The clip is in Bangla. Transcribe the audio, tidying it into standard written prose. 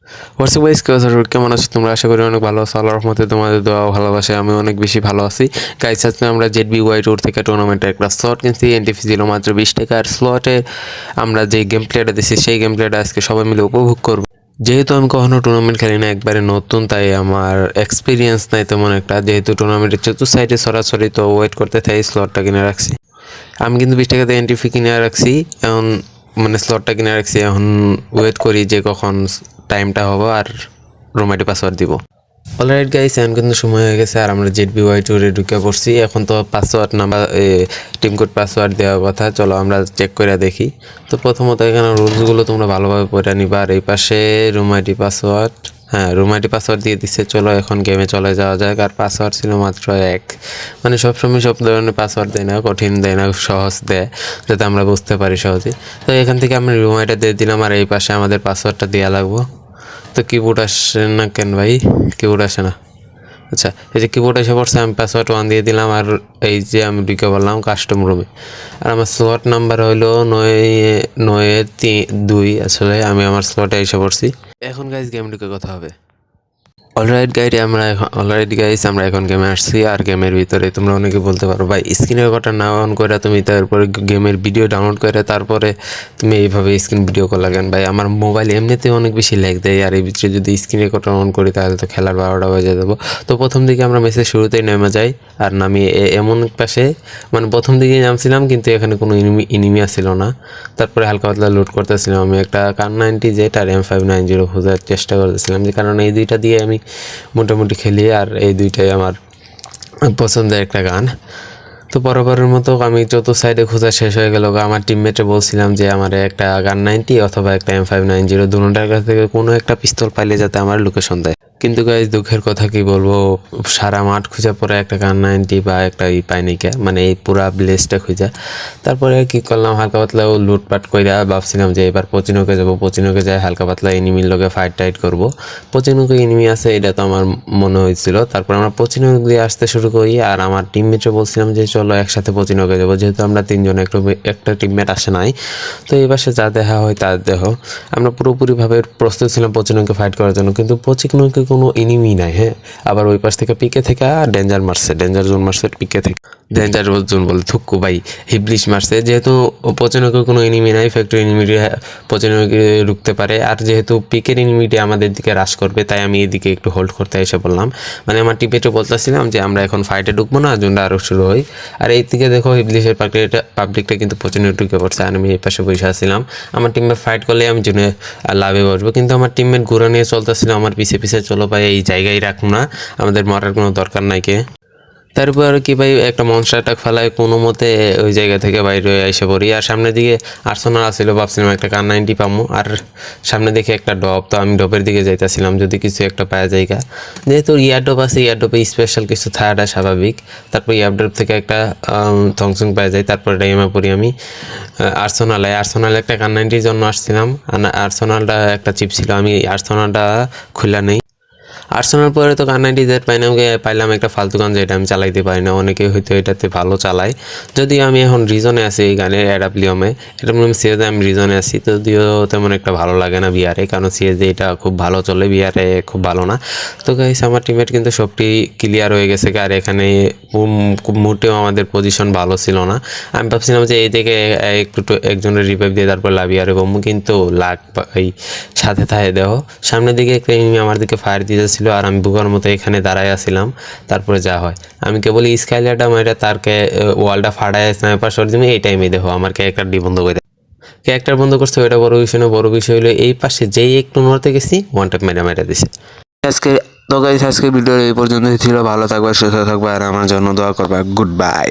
হোয়াটসঅ্যাপ গাইস কেমন আছো তোমরা? আশা করি অনেক ভালো আছো। আল্লাহর রহমতে তোমাদের দোয়া ও ভালোবাসায় আমি অনেক বেশি ভালো আছি। গাইস আজকে আমরা ZBY ট্যুর থেকে টুর্নামেন্টে একটা স্লট কিনছি। এন্ট্রি ফি ছিল মাত্র 20 টাকা। আর স্লটে আমরা যে গেম প্লেটা দিছি সেই গেম প্লেটা আজকে সবাই মিলে উপভোগ করব। যেহেতু আমি কখনো টুর্নামেন্ট খেলি না, একবারে নতুন, তাই আমার এক্সপিরিয়েন্স নাই তেমন একটা। যেহেতু টুর্নামেন্টের চতুর্থ সাইডে সরাসরি, তো ওয়েট করতে থাই স্লটটা কিনে রাখছি। আমি কিন্তু 20 টাকাতে এন্ট্রি ফি কিনে রাখছি। এখন মানে স্লটটা কিনে রাখছি, এখন ওয়েট করি যে কখন টাইমটা হবে আর রুম আইডি পাসওয়ার্ড দিব। অলরাইট গাইস, এখন কিন্তু সময় হয়ে গেছে আর আমরা ZBY ট্যুরে ঢুকে পড়ছি। এখন তো password number team code password দেওয়ার কথা, চলো আমরা চেক করে দেখি। তো প্রথমত এখানে রুলসগুলো তোমরা ভালোভাবে পড়ে নিবা। আর এই পাশে রুম আইডি পাসওয়ার্ড, হ্যাঁ রুম আইডি পাসওয়ার্ড দিয়ে দিচ্ছে। চলো এখন গেমে চলে যাওয়া যাক। আর পাসওয়ার্ড ছিল মাত্র 1। মানে সবসময় সব ধরনের পাসওয়ার্ড দেয় না, কঠিন দেয় না, সহজ দেয় যাতে আমরা বুঝতে পারি সহজে। তো এখান থেকে আমি রুম আইডিটা দিয়ে দিলাম আর এই পাশে আমাদের পাসওয়ার্ডটা দেওয়া লাগবো। তো কিবোর্ড আসে না কেন ভাই? কিবোর্ড আসে না। আচ্ছা, এই যে কিবোর্ড এসে পড়ছে, আমি পাসওয়ার্ড 1 দিয়ে দিলাম। আর এই যে আমি ঢুকে বললাম কাস্টম রুমে। আর আমার স্লট নাম্বার হইলো 992। আসলে আমি আমার স্লটে এসে পড়ছি। এখন গাইজ গেম ঢুকে কথা হবে। অলরাইট গাইস, আমরা এখন গেমে আসছি। আর গেমের ভিতরে তোমরা অনেকে বলতে পারো ভাই স্ক্রিন রেকর্ডার না অন করে তুমি তারপরে গেমের ভিডিও ডাউনলোড করে তারপরে তুমি এইভাবে স্ক্রিন ভিডিও কল লাগান। ভাই আমার মোবাইল এমনিতে অনেক বেশি ল্যাগ দেয়, আর এই ভিতরে যদি স্ক্রিন রেকর্ডার অন করি তাহলে তো খেলার 12টা বাজে যাবো। তো প্রথম দিকে আমরা ম্যাচের শুরুতেই নেমে যাই আর নামিয়ে এমন পাশে, মানে প্রথম দিকে নামছিলাম কিন্তু এখানে কোনো ইনিমি আসছিল না। তারপরে হালকা পাতলা লুট করতেছিলাম। আমি একটা কার 90Z আর M590 খোঁজার চেষ্টা করতেছিলাম, যে কারণ এই দুইটা দিয়ে আমি মোটামুটি খেলি আর এই দুইটাই আমার পছন্দের একটা গান। তো বরাবরের মতো আমি যত সাইডে খোঁজা শেষ হয়ে গেল, আমার টিমমেটে বলছিলাম যে আমার একটা কার 90 অথবা একটা M590 দুটোটার কাছ থেকে কোনো একটা পিস্তল পাইলে যাতে আমার লোকেশন দেয়। কিন্তু গাইজ দুঃখের কথা কি বলবো, সারা মাঠ খুঁজে পরে একটা কার 90 বা একটা পাই নাই, মানে এই পুরা ব্লেসটা খুঁজা। তারপরে কি করলাম, হালকা পাতলা লুটপাট কইরা ভাবছিলাম যে এবার পচিনোকে যাবো। পচিনোকে যাই হালকা পাতলা এনিমির লগে ফাইট টাইট করবো। পচিনোকে এনিমি আছে এটা তো আমার মনে হয়েছিল। তারপর আমরা পচিনোকে দিয়ে আসতে শুরু করি আর আমার টিমমেটে বলছিলাম যে চলো একসাথে পচিনোকে যাবো, যেহেতু আমরা তিনজন, একটা টিমমেট আসে নাই। তো এই পাশে যা দেখা হয় তা দেখো, আমরা পুরোপুরিভাবে প্রস্তুত ছিলাম পচিনোকে ফাইট করার জন্য, কিন্তু পচিনোকে কোনো এনিমি নাই। হ্যাঁ, আবার ওই পাশ থেকে পিকে থেকে ডেঞ্জার জোন মারছে পিকে থেকে। ডেঞ্জার জোন বলে থুক্কু ভাই, হিবলিশ মারছে। যেহেতু পচিনোকে কোনো এনিমি নাই, ফ্যাক্টরি এনিমিটি পচিনোকে ঢুকতে পারে। আর যেহেতু পিকের এনিমিটি আমাদের দিকে রাশ করবে, তাই আমি এদিকে একটু হোল্ড করতে এসে বললাম। মানে আমার টিপেটে বলতেছিলাম যে আমরা এখন ফাইটে ঢুকবো না, জোনটা আরও শুরু হয়। আর এই দিকে দেখো হিবলিশের পাবলিকটা কিন্তু পচিনো ঢুকে পড়ছে আর আমি এই পাশে বসে আসছিলাম। আমার টিমমেট ফাইট করলে আমি জোনে লাভে বসবো, কিন্তু আমার টিমমেট ঘুরা নিয়ে চলতেছিল আমার পিছে পিছে। চলো ভাই এই জায়গায় রাখবো না, আমাদের মরার কোনো দরকার নাই কে। তারপর কি ভাই একটা মনস্টারটাক ফেলায় কোনো মতে ওই জায়গা থেকে বাইরে এসে পড়ি। আর সামনের দিকে আর্সেনাল আসছিল, ভাবছিলাম একটা কার 90 পামো। আর সামনে দেখে একটা ডপ, তো আমি ডপের দিকে যাইতেছিলাম যদি কিছু একটা পাওয়া জায়গা। যেহেতু ইয়ারডপ আছে, ইয়ারডপে স্পেশাল কিছু থাকাটা স্বাভাবিক। তারপর ইয়ারডপ থেকে একটা থংসং পাওয়া যায়। তারপর ডাইমা পড়ি আমি আর্সেনালে একটা কার 90 জন্য আসছিলাম। আর্সেনালটা একটা চিপ ছিল, আমি আর্সেনালটা খুলে নেই। আর্সেনাল পরে তো কার 90 পাইলাম একটা ফালতু গান, যেটা আমি চালাইতে পারি না। অনেকে হয়তো এটাতে ভালো চালায়। যদিও আমি এখন রিজনে আছি এই গানের অ্যাডাপ্লিয়মে, সিএজে আমি রিজনে আছি। যদিও তেমন একটা ভালো লাগে না বিয়ারে, কারণ সিএজে এটা খুব ভালো চলে, বিয়ারে খুব ভালো না। তো গাইস আমার টিমমেট কিন্তু সবটি ক্লিয়ার হয়ে গেছে। আর এখানে মোটেও আমাদের পজিশন ভালো ছিল না। আমি ভাবছিলাম যে এই দিকে একটু একজনের রিভাইভ দিয়ে তারপর লাভিয়ারে বমু, কিন্তু লাগ এই সাথে থাকে দেহ সামনের দিকে একটা এনিমি আমার দিকে ফায়ার দিয়ে যাচ্ছিল আর আমি বুকার মতো এখানে দাঁড়ায় আসছিলাম। তারপরে যা হয়, আমি কেবল স্কাইলারটা মাইরা তারকে ওয়ালটা ফাড়ায় স্নাইপার শট দিবে। এই টাইমে দেখো আমার ক্যারেক্টার বন্ধ করছে। ওইটা বড় বিষয় না, বড় বিষয় হলো এই পাশে যেই একটু নড়তে গেছি ওয়ান ট্যাপ মেরা দিছে। আজকে তো গাইস, আজকে ভিডিও এই পর্যন্তই ছিল। ভালো থাকবে, সুস্থ থাকবে আর আমার জন্য দোয়া করবে। Good bye.